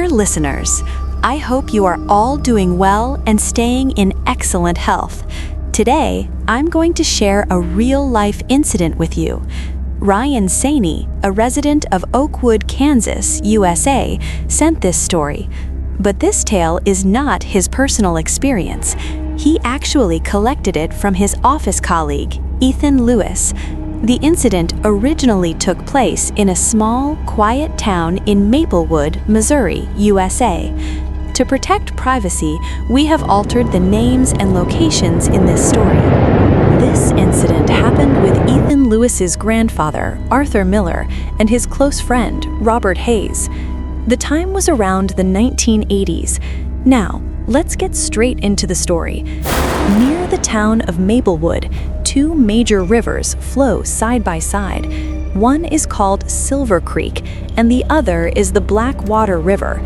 Dear listeners, I hope you are all doing well and staying in excellent health. Today, I'm going to share a real-life incident with you. Ryan Saney, a resident of Oakwood, Kansas, USA, sent this story. But this tale is not his personal experience. He actually collected it from his office colleague, Ethan Lewis. The incident originally took place in a small, quiet town in Maplewood, Missouri, USA. To protect privacy, we have altered the names and locations in this story. This incident happened with Ethan Lewis's grandfather, Arthur Miller, and his close friend, Robert Hayes. The time was around the 1980s. Now, let's get straight into the story. Near the town of Maplewood, two major rivers flow side by side. One is called Silver Creek, and the other is the Blackwater River.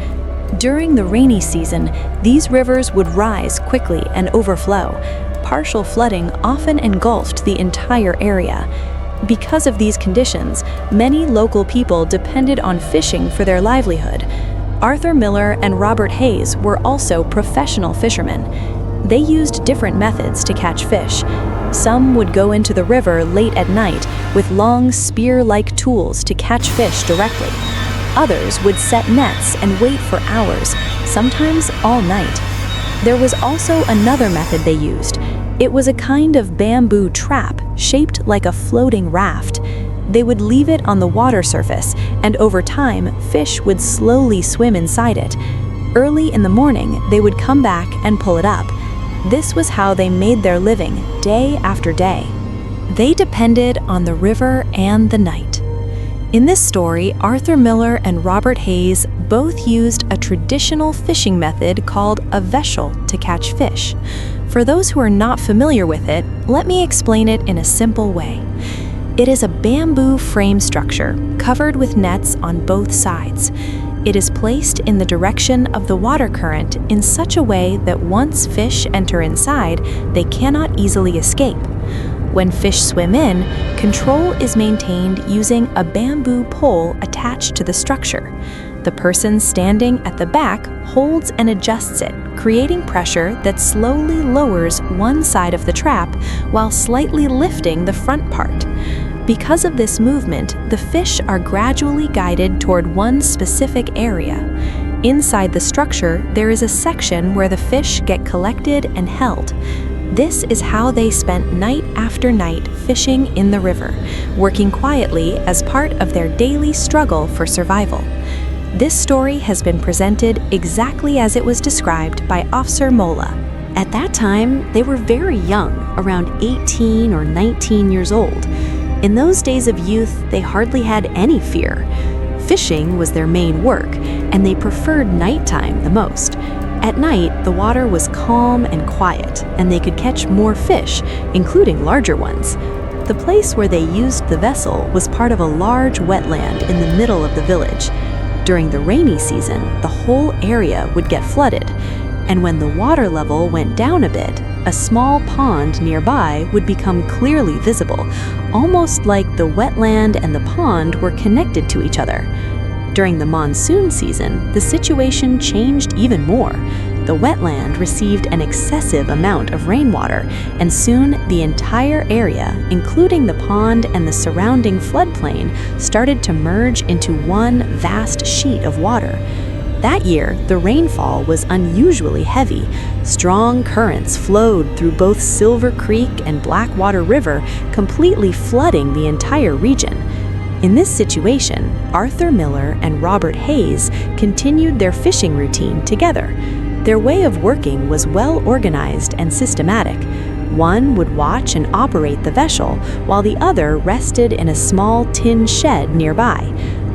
During the rainy season, these rivers would rise quickly and overflow. Partial flooding often engulfed the entire area. Because of these conditions, many local people depended on fishing for their livelihood. Arthur Miller and Robert Hayes were also professional fishermen. They used different methods to catch fish. Some would go into the river late at night with long spear-like tools to catch fish directly. Others would set nets and wait for hours, sometimes all night. There was also another method they used. It was a kind of bamboo trap shaped like a floating raft. They would leave it on the water surface, and over time, fish would slowly swim inside it. Early in the morning, they would come back and pull it up. This was how they made their living, day after day. They depended on the river and the night. In this story, Arthur Miller and Robert Hayes both used a traditional fishing method called a vessel to catch fish. For those who are not familiar with it, let me explain it in a simple way. It is a bamboo frame structure covered with nets on both sides. It is placed in the direction of the water current in such a way that once fish enter inside, they cannot easily escape. When fish swim in, control is maintained using a bamboo pole attached to the structure. The person standing at the back holds and adjusts it, creating pressure that slowly lowers one side of the trap while slightly lifting the front part. Because of this movement, the fish are gradually guided toward one specific area. Inside the structure, there is a section where the fish get collected and held. This is how they spent night after night fishing in the river, working quietly as part of their daily struggle for survival. This story has been presented exactly as it was described by Officer Mola. At that time, they were very young, around 18 or 19 years old. In those days of youth, they hardly had any fear. Fishing was their main work, and they preferred nighttime the most. At night, the water was calm and quiet, and they could catch more fish, including larger ones. The place where they used the vessel was part of a large wetland in the middle of the village. During the rainy season, the whole area would get flooded, and when the water level went down a bit, a small pond nearby would become clearly visible, almost like the wetland and the pond were connected to each other. During the monsoon season, the situation changed even more. The wetland received an excessive amount of rainwater, and soon the entire area, including the pond and the surrounding floodplain, started to merge into one vast sheet of water. That year, the rainfall was unusually heavy. Strong currents flowed through both Silver Creek and Blackwater River, completely flooding the entire region. In this situation, Arthur Miller and Robert Hayes continued their fishing routine together. Their way of working was well organized and systematic. One would watch and operate the vessel, while the other rested in a small tin shed nearby.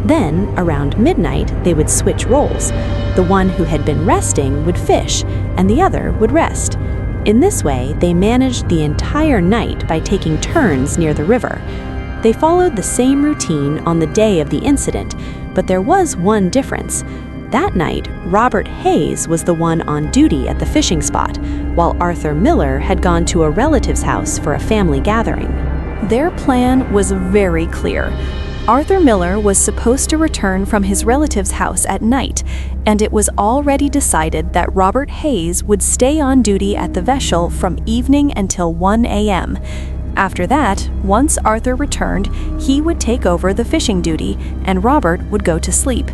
Then, around midnight, they would switch roles. The one who had been resting would fish, and the other would rest. In this way, they managed the entire night by taking turns near the river. They followed the same routine on the day of the incident, but there was one difference. That night, Robert Hayes was the one on duty at the fishing spot, while Arthur Miller had gone to a relative's house for a family gathering. Their plan was very clear. Arthur Miller was supposed to return from his relative's house at night, and it was already decided that Robert Hayes would stay on duty at the vessel from evening until 1 a.m. After that, once Arthur returned, he would take over the fishing duty, and Robert would go to sleep.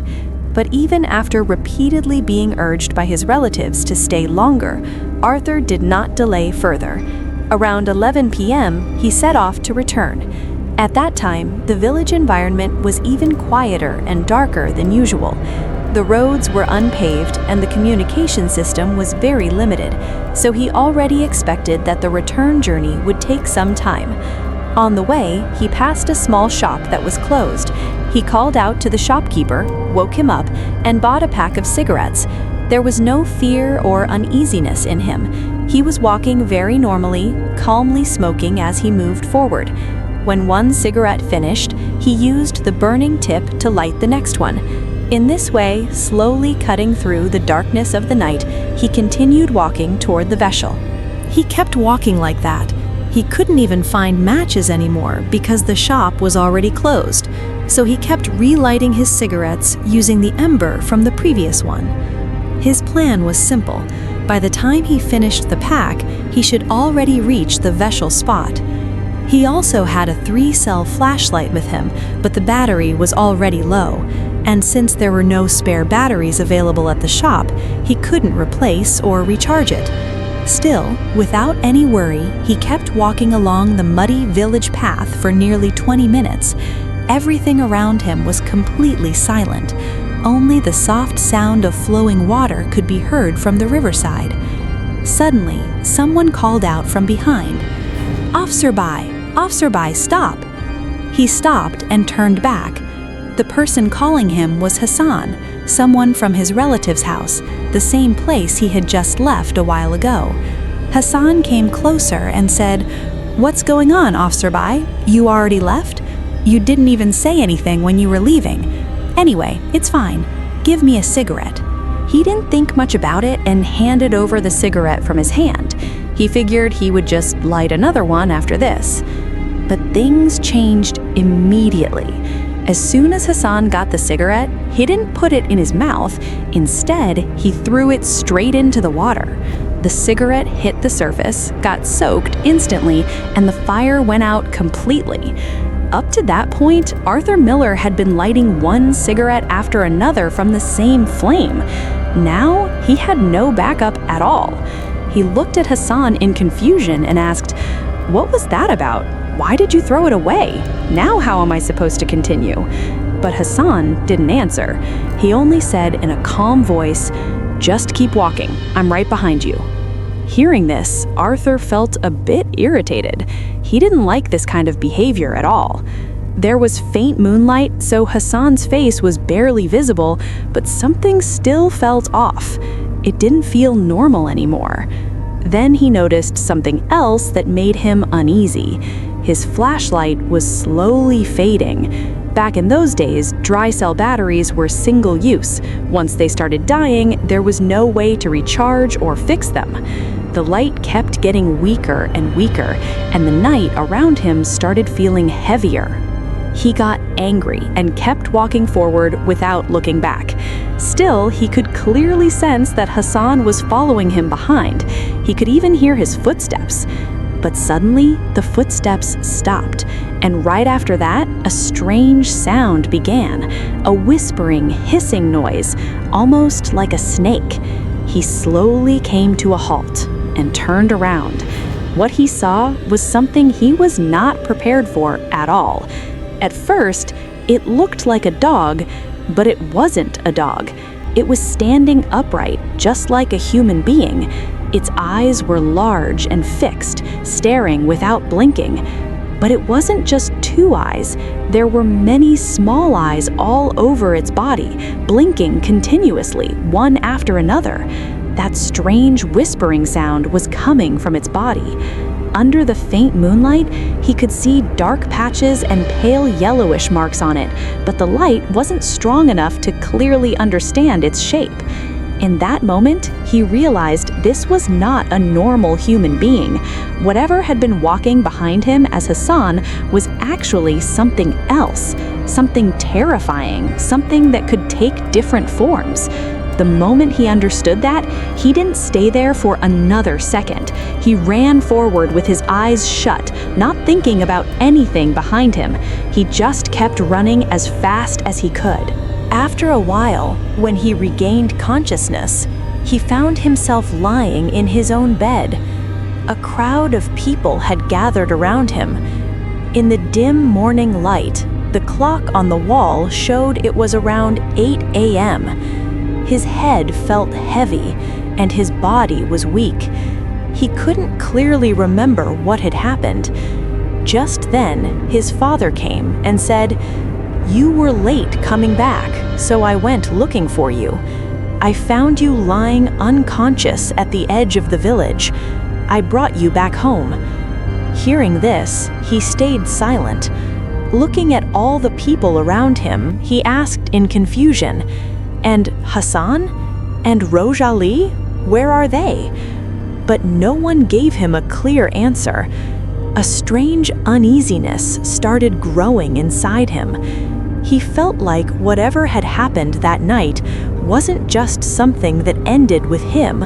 But even after repeatedly being urged by his relatives to stay longer, Arthur did not delay further. Around 11 p.m., he set off to return. At that time, the village environment was even quieter and darker than usual. The roads were unpaved and the communication system was very limited, so he already expected that the return journey would take some time. On the way, he passed a small shop that was closed. He called out to the shopkeeper, woke him up, and bought a pack of cigarettes. There was no fear or uneasiness in him. He was walking very normally, calmly smoking as he moved forward. When one cigarette finished, he used the burning tip to light the next one. In this way, slowly cutting through the darkness of the night, he continued walking toward the vessel. He kept walking like that. He couldn't even find matches anymore because the shop was already closed, so he kept relighting his cigarettes using the ember from the previous one. His plan was simple. By the time he finished the pack, he should already reach the vessel spot. He also had a 3-cell flashlight with him, but the battery was already low, and since there were no spare batteries available at the shop, he couldn't replace or recharge it. Still, without any worry, he kept walking along the muddy village path for nearly 20 minutes. Everything around him was completely silent. Only the soft sound of flowing water could be heard from the riverside. Suddenly, someone called out from behind, "Officer By, stop!" He stopped and turned back. The person calling him was Hassan, someone from his relative's house, the same place he had just left a while ago. Hassan came closer and said, "What's going on, Officer By? You already left? You didn't even say anything when you were leaving. Anyway, it's fine. Give me a cigarette." He didn't think much about it and handed over the cigarette from his hand. He figured he would just light another one after this. But things changed immediately. As soon as Hassan got the cigarette, he didn't put it in his mouth. Instead, he threw it straight into the water. The cigarette hit the surface, got soaked instantly, and the fire went out completely. Up to that point, Arthur Miller had been lighting one cigarette after another from the same flame. Now, he had no backup at all. He looked at Hassan in confusion and asked, "What was that about? Why did you throw it away? Now how am I supposed to continue?" But Hassan didn't answer. He only said in a calm voice, "Just keep walking. I'm right behind you." Hearing this, Arthur felt a bit irritated. He didn't like this kind of behavior at all. There was faint moonlight, so Hassan's face was barely visible, but something still felt off. It didn't feel normal anymore. Then he noticed something else that made him uneasy. His flashlight was slowly fading. Back in those days, dry cell batteries were single use. Once they started dying, there was no way to recharge or fix them. The light kept getting weaker and weaker, and the night around him started feeling heavier. He got angry and kept walking forward without looking back. Still, he could clearly sense that Hassan was following him behind. He could even hear his footsteps. But suddenly, the footsteps stopped, and right after that, a strange sound began, a whispering, hissing noise, almost like a snake. He slowly came to a halt and turned around. What he saw was something he was not prepared for at all. At first, it looked like a dog, but it wasn't a dog. It was standing upright, just like a human being. Its eyes were large and fixed, staring without blinking. But it wasn't just two eyes. There were many small eyes all over its body, blinking continuously, one after another. That strange whispering sound was coming from its body. Under the faint moonlight, he could see dark patches and pale yellowish marks on it, but the light wasn't strong enough to clearly understand its shape. In that moment, he realized this was not a normal human being. Whatever had been walking behind him as Hassan was actually something else, something terrifying, something that could take different forms. The moment he understood that, he didn't stay there for another second. He ran forward with his eyes shut, not thinking about anything behind him. He just kept running as fast as he could. After a while, when he regained consciousness, he found himself lying in his own bed. A crowd of people had gathered around him. In the dim morning light, the clock on the wall showed it was around 8 a.m. His head felt heavy, and his body was weak. He couldn't clearly remember what had happened. Just then, his father came and said, "You were late coming back, so I went looking for you. I found you lying unconscious at the edge of the village. I brought you back home." Hearing this, he stayed silent. Looking at all the people around him, he asked in confusion, "And Hassan? And Rojali? Where are they?" But no one gave him a clear answer. A strange uneasiness started growing inside him. He felt like whatever had happened that night wasn't just something that ended with him.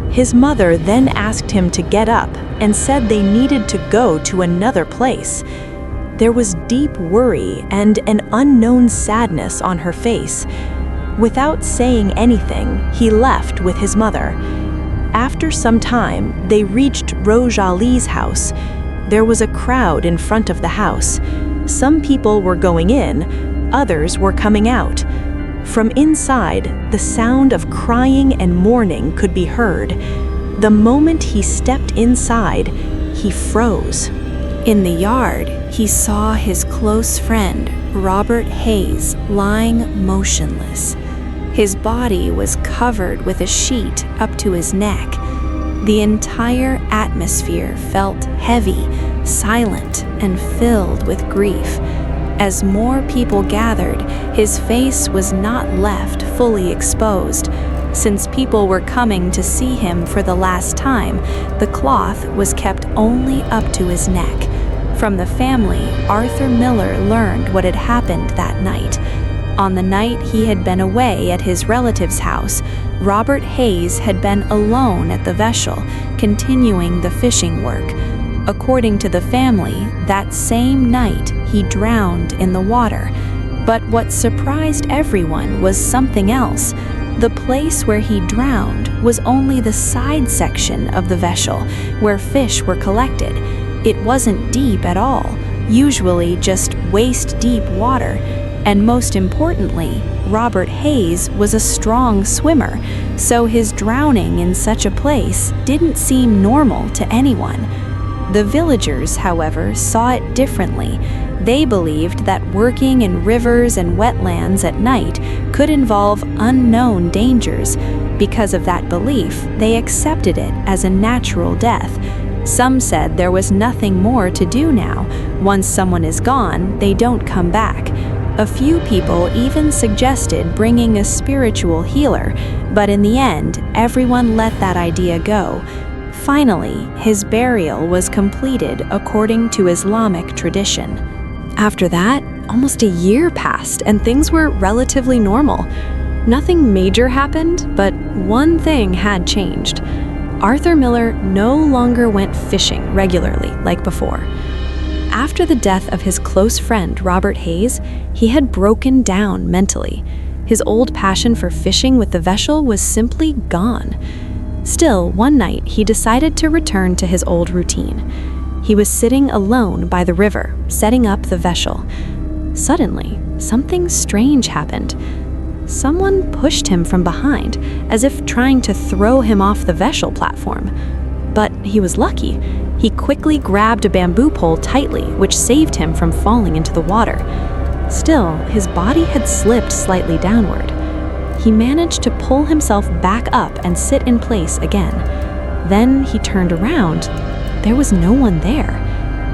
His mother then asked him to get up and said they needed to go to another place. There was deep worry and an unknown sadness on her face. Without saying anything, he left with his mother. After some time, they reached Rojali's house. There was a crowd in front of the house. Some people were going in, others were coming out. From inside, the sound of crying and mourning could be heard. The moment he stepped inside, he froze. In the yard, he saw his close friend, Robert Hayes, lying motionless. His body was covered with a sheet up to his neck. The entire atmosphere felt heavy, silent, and filled with grief. As more people gathered, his face was not left fully exposed. Since people were coming to see him for the last time, the cloth was kept only up to his neck. From the family, Arthur Miller learned what had happened that night. On the night he had been away at his relative's house, Robert Hayes had been alone at the vessel, continuing the fishing work. According to the family, that same night he drowned in the water. But what surprised everyone was something else. The place where he drowned was only the side section of the vessel, where fish were collected. It wasn't deep at all, usually just waist-deep water. And most importantly, Robert Hayes was a strong swimmer, so his drowning in such a place didn't seem normal to anyone. The villagers, however, saw it differently. They believed that working in rivers and wetlands at night could involve unknown dangers. Because of that belief, they accepted it as a natural death. Some said there was nothing more to do now. Once someone is gone, they don't come back. A few people even suggested bringing a spiritual healer, but in the end, everyone let that idea go. Finally, his burial was completed according to Islamic tradition. After that, almost a year passed and things were relatively normal. Nothing major happened, but one thing had changed. Arthur Miller no longer went fishing regularly like before. After the death of his close friend Robert Hayes, he had broken down mentally. His old passion for fishing with the vessel was simply gone. Still, one night he decided to return to his old routine. He was sitting alone by the river, setting up the vessel. Suddenly, something strange happened. Someone pushed him from behind, as if trying to throw him off the vessel platform. But he was lucky. He quickly grabbed a bamboo pole tightly, which saved him from falling into the water. Still, his body had slipped slightly downward. He managed to pull himself back up and sit in place again. Then he turned around. There was no one there.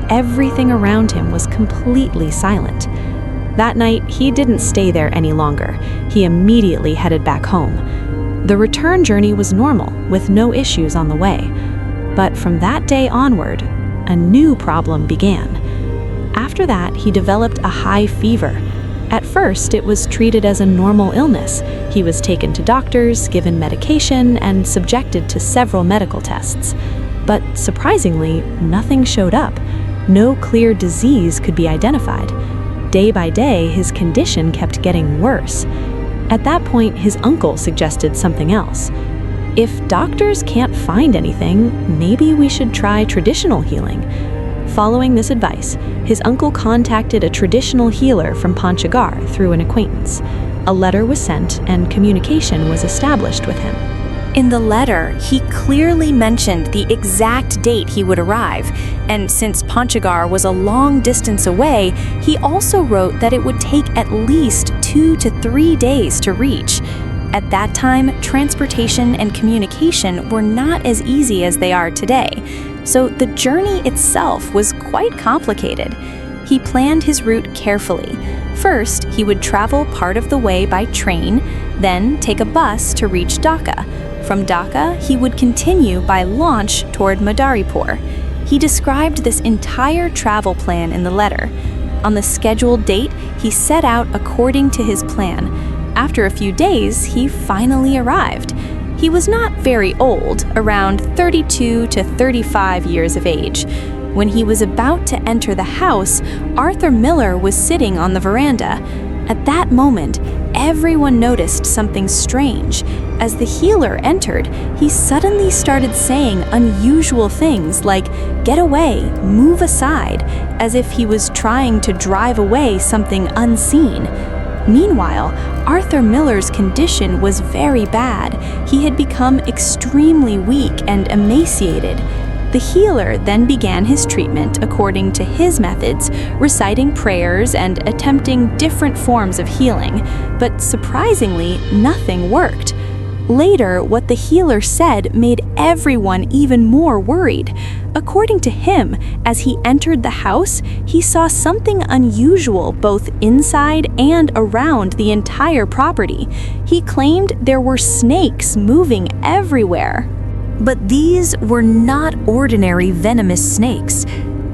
Everything around him was completely silent. That night, he didn't stay there any longer. He immediately headed back home. The return journey was normal, with no issues on the way. But from that day onward, a new problem began. After that, he developed a high fever. At first, it was treated as a normal illness. He was taken to doctors, given medication, and subjected to several medical tests. But surprisingly, nothing showed up. No clear disease could be identified. Day by day, his condition kept getting worse. At that point, his uncle suggested something else. If doctors can't find anything, maybe we should try traditional healing. Following this advice, his uncle contacted a traditional healer from Panchagar through an acquaintance. A letter was sent and communication was established with him. In the letter, he clearly mentioned the exact date he would arrive, and since Panchagar was a long distance away, he also wrote that it would take at least 2 to 3 days to reach. At that time, transportation and communication were not as easy as they are today, so the journey itself was quite complicated. He planned his route carefully. First, he would travel part of the way by train, then take a bus to reach Dhaka. From Dhaka, he would continue by launch toward Madaripur. He described this entire travel plan in the letter. On the scheduled date, he set out according to his plan. After a few days, he finally arrived. He was not very old, around 32 to 35 years of age. When he was about to enter the house, Arthur Miller was sitting on the veranda. At that moment, everyone noticed something strange. As the healer entered, he suddenly started saying unusual things like, "Get away, move aside," as if he was trying to drive away something unseen. Meanwhile, Arthur Miller's condition was very bad. He had become extremely weak and emaciated. The healer then began his treatment according to his methods, reciting prayers and attempting different forms of healing, but surprisingly, nothing worked. Later, what the healer said made everyone even more worried. According to him, as he entered the house, he saw something unusual both inside and around the entire property. He claimed there were snakes moving everywhere. But these were not ordinary venomous snakes.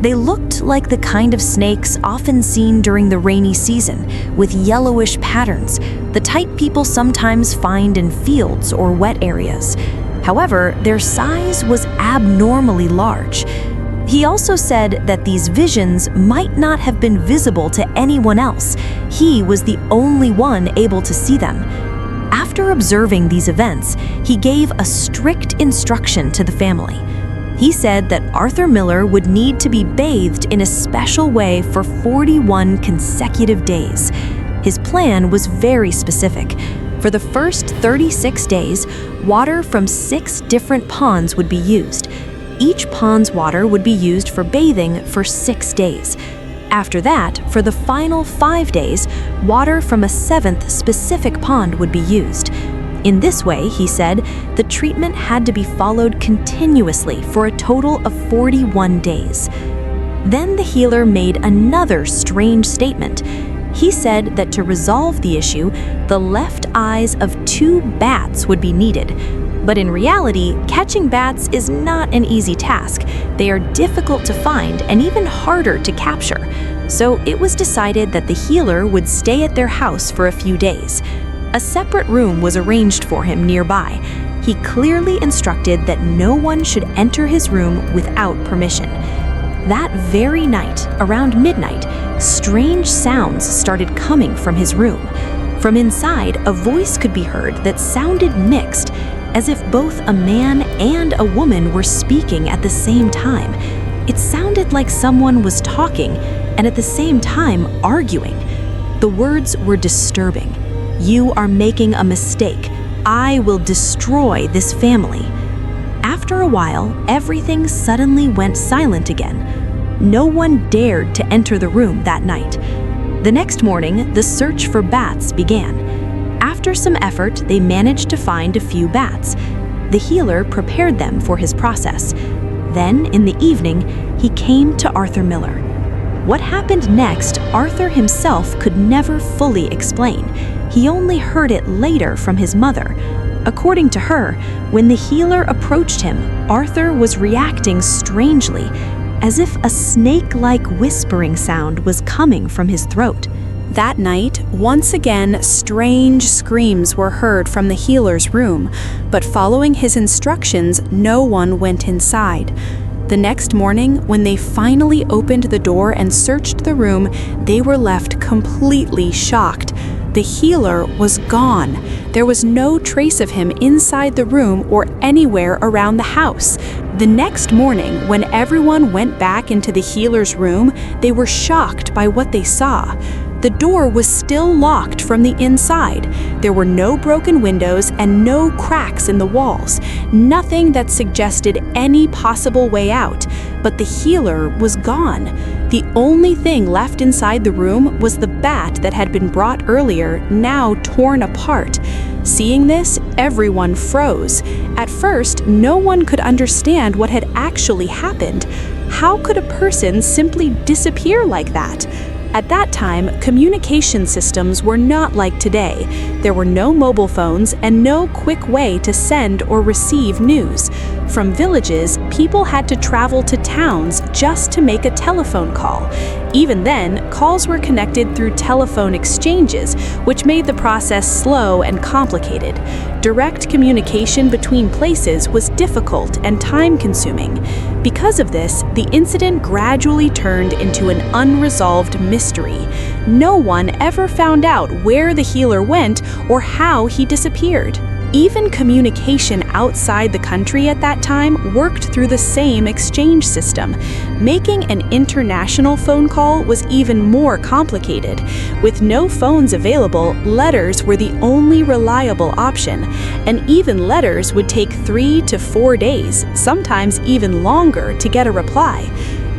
They looked like the kind of snakes often seen during the rainy season, with yellowish patterns, the type people sometimes find in fields or wet areas. However, their size was abnormally large. He also said that these visions might not have been visible to anyone else. He was the only one able to see them. After observing these events, he gave a strict instruction to the family. He said that Arthur Miller would need to be bathed in a special way for 41 consecutive days. His plan was very specific. For the first 36 days, water from 6 different ponds would be used. Each pond's water would be used for bathing for 6 days. After that, for the final 5 days, water from a 7th specific pond would be used. In this way, he said, the treatment had to be followed continuously for a total of 41 days. Then the healer made another strange statement. He said that to resolve the issue, the left eyes of 2 bats would be needed. But in reality, catching bats is not an easy task. They are difficult to find and even harder to capture. So it was decided that the healer would stay at their house for a few days. A separate room was arranged for him nearby. He clearly instructed that no one should enter his room without permission. That very night, around midnight, strange sounds started coming from his room. From inside, a voice could be heard that sounded mixed, as if both a man and a woman were speaking at the same time. It sounded like someone was talking and at the same time arguing. The words were disturbing. "You are making a mistake. I will destroy this family." After a while, everything suddenly went silent again. No one dared to enter the room that night. The next morning, the search for bats began. After some effort, they managed to find a few bats. The healer prepared them for his process. Then, in the evening, he came to Arthur Miller. What happened next, Arthur himself could never fully explain. He only heard it later from his mother. According to her, when the healer approached him, Arthur was reacting strangely, as if a snake-like whispering sound was coming from his throat. That night, once again, strange screams were heard from the healer's room, but following his instructions, no one went inside. The next morning, when they finally opened the door and searched the room, they were left completely shocked. The healer was gone. There was no trace of him inside the room or anywhere around the house. The next morning, when everyone went back into the healer's room, they were shocked by what they saw. The door was still locked from the inside. There were no broken windows and no cracks in the walls, nothing that suggested any possible way out. But the healer was gone. The only thing left inside the room was the bat that had been brought earlier, now torn apart. Seeing this, everyone froze. At first, no one could understand what had actually happened. How could a person simply disappear like that? At that time, communication systems were not like today. There were no mobile phones and no quick way to send or receive news. From villages, people had to travel to towns just to make a telephone call. Even then, calls were connected through telephone exchanges, which made the process slow and complicated. Direct communication between places was difficult and time-consuming. Because of this, the incident gradually turned into an unresolved mystery. No one ever found out where the healer went or how he disappeared. Even communication outside the country at that time worked through the same exchange system. Making an international phone call was even more complicated. With no phones available, letters were the only reliable option, and even letters would take 3 to 4 days, sometimes even longer, to get a reply.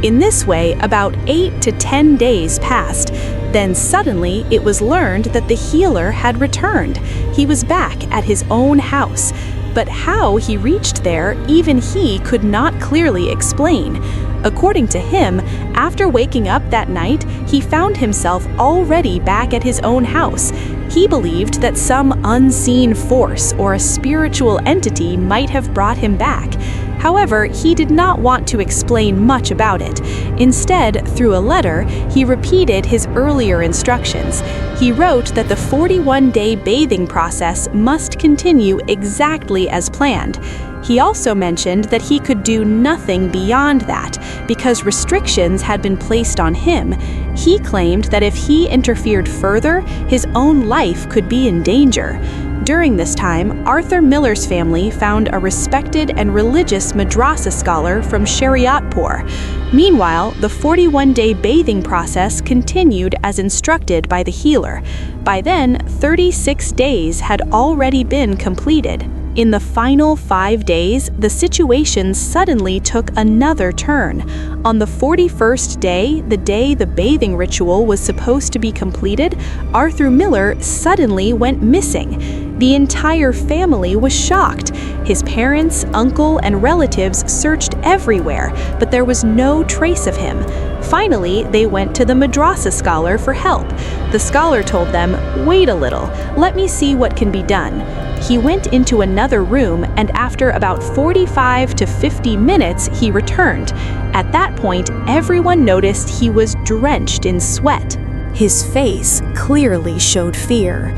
In this way, about 8 to 10 days passed. Then suddenly, it was learned that the healer had returned. He was back at his own house. But how he reached there, even he could not clearly explain. According to him, after waking up that night, he found himself already back at his own house. He believed that some unseen force or a spiritual entity might have brought him back. However, he did not want to explain much about it. Instead, through a letter, he repeated his earlier instructions. He wrote that the 41-day bathing process must continue exactly as planned. He also mentioned that he could do nothing beyond that because restrictions had been placed on him. He claimed that if he interfered further, his own life could be in danger. During this time, Arthur Miller's family found a respected and religious madrasa scholar from Shariatpur. Meanwhile, the 41-day bathing process continued as instructed by the healer. By then, 36 days had already been completed. In the final 5 days, the situation suddenly took another turn. On the 41st day, the day the bathing ritual was supposed to be completed, Arthur Miller suddenly went missing. The entire family was shocked. His parents, uncle, and relatives searched everywhere, but there was no trace of him. Finally, they went to the madrasa scholar for help. The scholar told them, "Wait a little, let me see what can be done." He went into another room, and after about 45 to 50 minutes, he returned. At that point, everyone noticed he was drenched in sweat. His face clearly showed fear.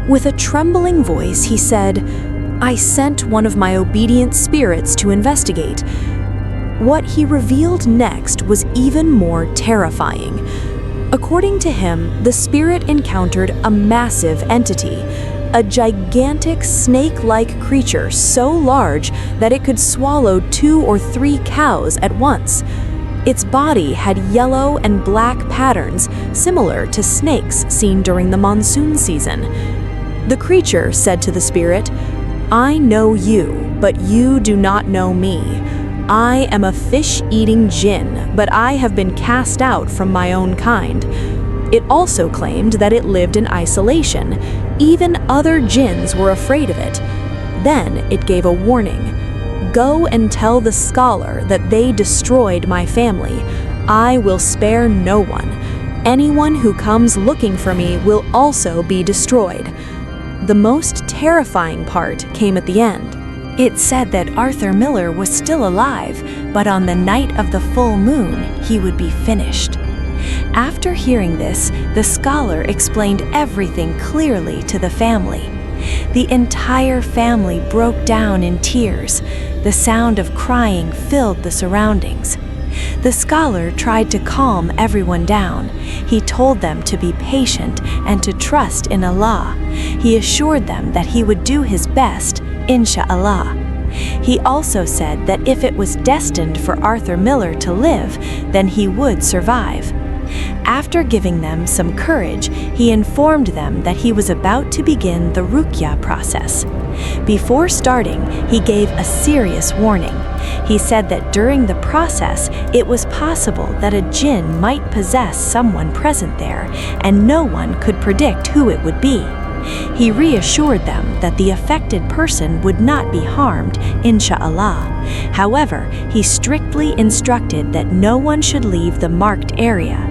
With a trembling voice, he said, "I sent one of my obedient spirits to investigate." What he revealed next was even more terrifying. According to him, the spirit encountered a massive entity, a gigantic snake-like creature so large that it could swallow 2 or 3 cows at once. Its body had yellow and black patterns similar to snakes seen during the monsoon season. The creature said to the spirit, "I know you, but you do not know me. I am a fish-eating jinn, but I have been cast out from my own kind." It also claimed that it lived in isolation. Even other jinns were afraid of it. Then it gave a warning. "Go and tell the scholar that they destroyed my family. I will spare no one. Anyone who comes looking for me will also be destroyed." The most terrifying part came at the end. It said that Arthur Miller was still alive, but on the night of the full moon, he would be finished. After hearing this, the scholar explained everything clearly to the family. The entire family broke down in tears. The sound of crying filled the surroundings. The scholar tried to calm everyone down. He told them to be patient and to trust in Allah. He assured them that he would do his best, inshallah. He also said that if it was destined for Arthur Miller to live, then he would survive. After giving them some courage, he informed them that he was about to begin the ruqya process. Before starting, he gave a serious warning. He said that during the process, it was possible that a jinn might possess someone present there, and no one could predict who it would be. He reassured them that the affected person would not be harmed, inshallah. However, he strictly instructed that no one should leave the marked area.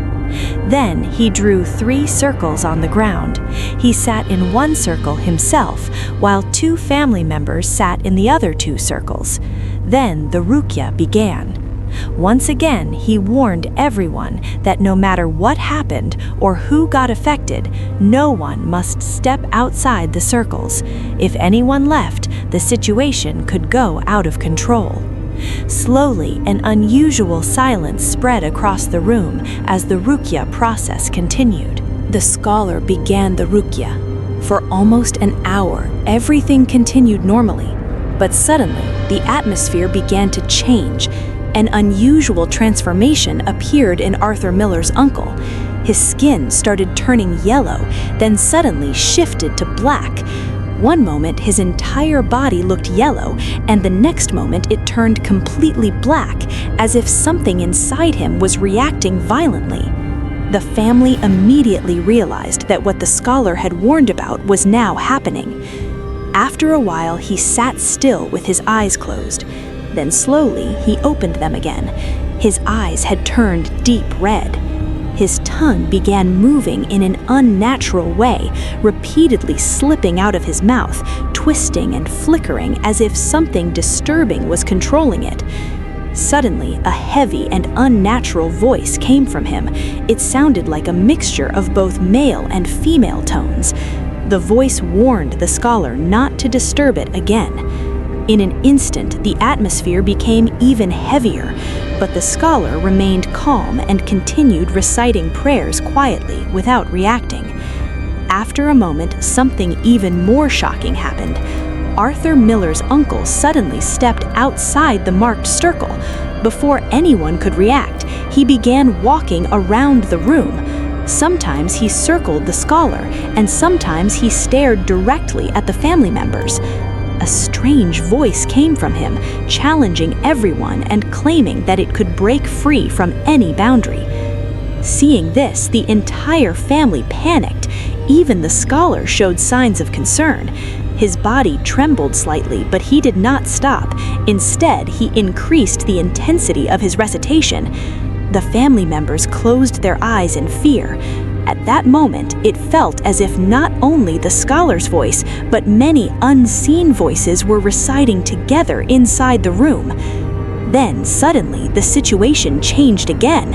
Then he drew 3 circles on the ground. He sat in one circle himself, while 2 family members sat in the other 2 circles. Then the ruqya began. Once again, he warned everyone that no matter what happened or who got affected, no one must step outside the circles. If anyone left, the situation could go out of control. Slowly, an unusual silence spread across the room as the ruqya process continued. The scholar began the ruqya. For almost an hour, everything continued normally. But suddenly, the atmosphere began to change. An unusual transformation appeared in Arthur Miller's uncle. His skin started turning yellow, then suddenly shifted to black. One moment, his entire body looked yellow, and the next moment it turned completely black, as if something inside him was reacting violently. The family immediately realized that what the scholar had warned about was now happening. After a while, he sat still with his eyes closed. Then slowly, he opened them again. His eyes had turned deep red. His tongue began moving in an unnatural way, repeatedly slipping out of his mouth, twisting and flickering as if something disturbing was controlling it. Suddenly, a heavy and unnatural voice came from him. It sounded like a mixture of both male and female tones. The voice warned the scholar not to disturb it again. In an instant, the atmosphere became even heavier, but the scholar remained calm and continued reciting prayers quietly without reacting. After a moment, something even more shocking happened. Arthur Miller's uncle suddenly stepped outside the marked circle. Before anyone could react, he began walking around the room. Sometimes he circled the scholar, and sometimes he stared directly at the family members. A strange voice came from him, challenging everyone and claiming that it could break free from any boundary. Seeing this, the entire family panicked. Even the scholar showed signs of concern. His body trembled slightly, but he did not stop. Instead, he increased the intensity of his recitation. The family members closed their eyes in fear. At that moment, it felt as if not only the scholar's voice, but many unseen voices were reciting together inside the room. Then, suddenly, the situation changed again.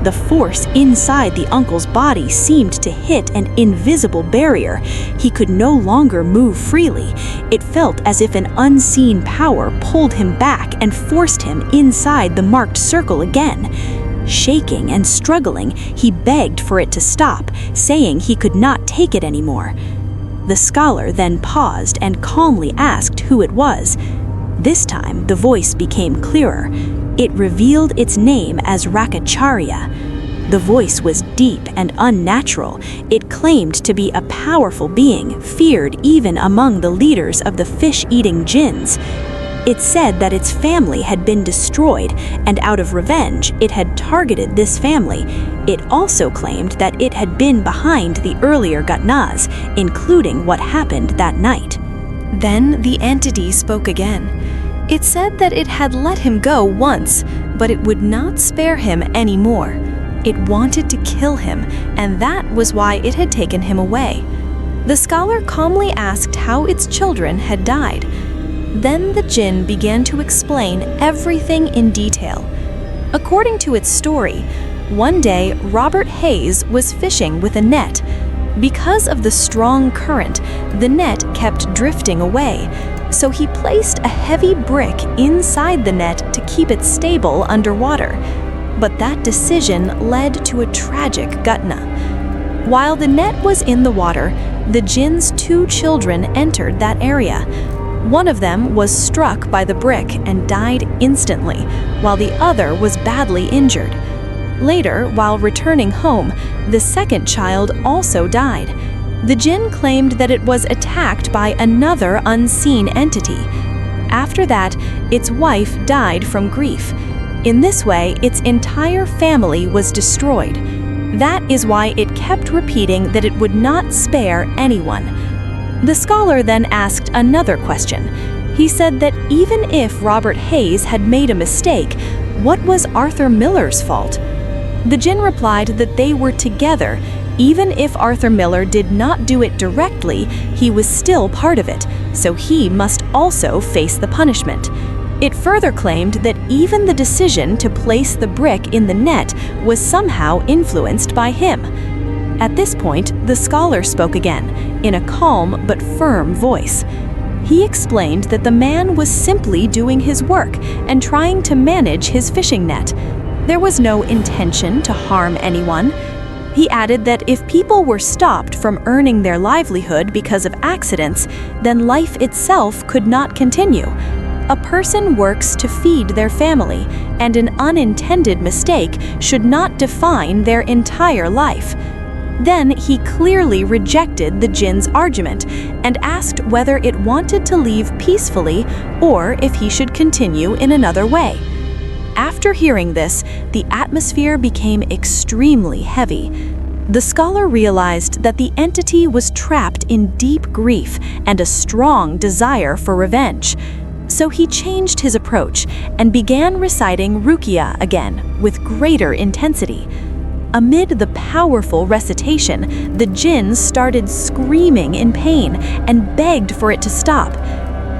The force inside the uncle's body seemed to hit an invisible barrier. He could no longer move freely. It felt as if an unseen power pulled him back and forced him inside the marked circle again. Shaking and struggling, he begged for it to stop, saying he could not take it anymore. The scholar then paused and calmly asked who it was. This time, the voice became clearer. It revealed its name as Rakacharya. The voice was deep and unnatural. It claimed to be a powerful being, feared even among the leaders of the fish-eating jinns. It said that its family had been destroyed, and out of revenge, it had targeted this family. It also claimed that it had been behind the earlier Ghatnas, including what happened that night. Then the entity spoke again. It said that it had let him go once, but it would not spare him anymore. It wanted to kill him, and that was why it had taken him away. The scholar calmly asked how its children had died. Then the jinn began to explain everything in detail. According to its story, one day Robert Hayes was fishing with a net. Because of the strong current, the net kept drifting away, so he placed a heavy brick inside the net to keep it stable underwater. But that decision led to a tragic Ghutna. While the net was in the water, the jinn's 2 children entered that area. One of them was struck by the brick and died instantly, while the other was badly injured. Later, while returning home, the second child also died. The jinn claimed that it was attacked by another unseen entity. After that, its wife died from grief. In this way, its entire family was destroyed. That is why it kept repeating that it would not spare anyone. The scholar then asked another question. He said that even if Robert Hayes had made a mistake, what was Arthur Miller's fault? The jinn replied that they were together. Even if Arthur Miller did not do it directly, he was still part of it, so he must also face the punishment. It further claimed that even the decision to place the brick in the net was somehow influenced by him. At this point, the scholar spoke again, in a calm but firm voice. He explained that the man was simply doing his work and trying to manage his fishing net. There was no intention to harm anyone. He added that if people were stopped from earning their livelihood because of accidents, then life itself could not continue. A person works to feed their family, and an unintended mistake should not define their entire life. Then he clearly rejected the jinn's argument and asked whether it wanted to leave peacefully or if he should continue in another way. After hearing this, the atmosphere became extremely heavy. The scholar realized that the entity was trapped in deep grief and a strong desire for revenge. So he changed his approach and began reciting Ruqya again with greater intensity. Amid the powerful recitation, the jinn started screaming in pain and begged for it to stop.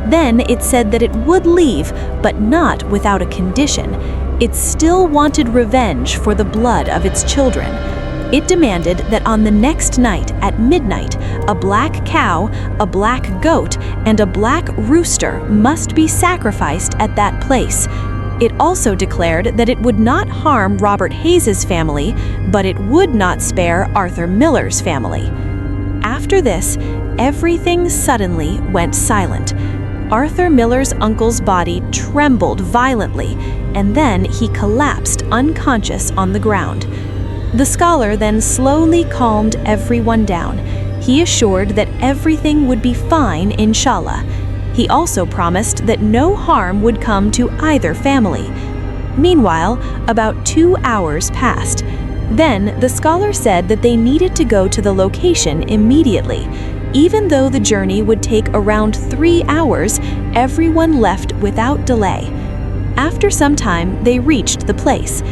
Then it said that it would leave, but not without a condition. It still wanted revenge for the blood of its children. It demanded that on the next night at midnight, a black cow, a black goat, and a black rooster must be sacrificed at that place. It also declared that it would not harm Robert Hayes's family, but it would not spare Arthur Miller's family. After this, everything suddenly went silent. Arthur Miller's uncle's body trembled violently, and then he collapsed unconscious on the ground. The scholar then slowly calmed everyone down. He assured that everything would be fine, inshallah. He also promised that no harm would come to either family. Meanwhile, about 2 hours passed. Then the scholar said that they needed to go to the location immediately. Even though the journey would take around 3 hours, everyone left without delay. After some time, they reached the place.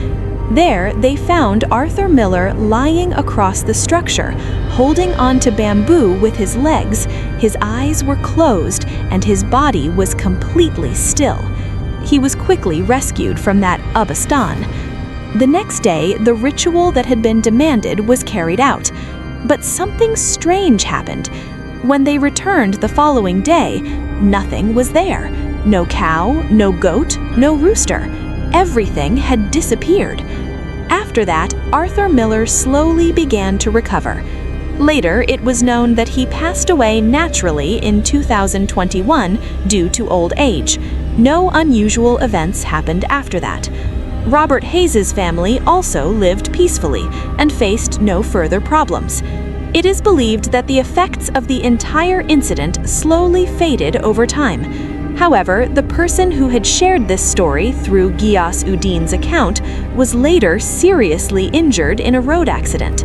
There, they found Arthur Miller lying across the structure, holding onto bamboo with his legs. His eyes were closed, and his body was completely still. He was quickly rescued from that Abastan. The next day, the ritual that had been demanded was carried out. But something strange happened. When they returned the following day, nothing was there. No cow, no goat, no rooster. Everything had disappeared. After that, Arthur Miller slowly began to recover. Later, it was known that he passed away naturally in 2021 due to old age. No unusual events happened after that. Robert Hayes's family also lived peacefully and faced no further problems. It is believed that the effects of the entire incident slowly faded over time. However, the person who had shared this story through Ghiyas-ud-Din's account was later seriously injured in a road accident.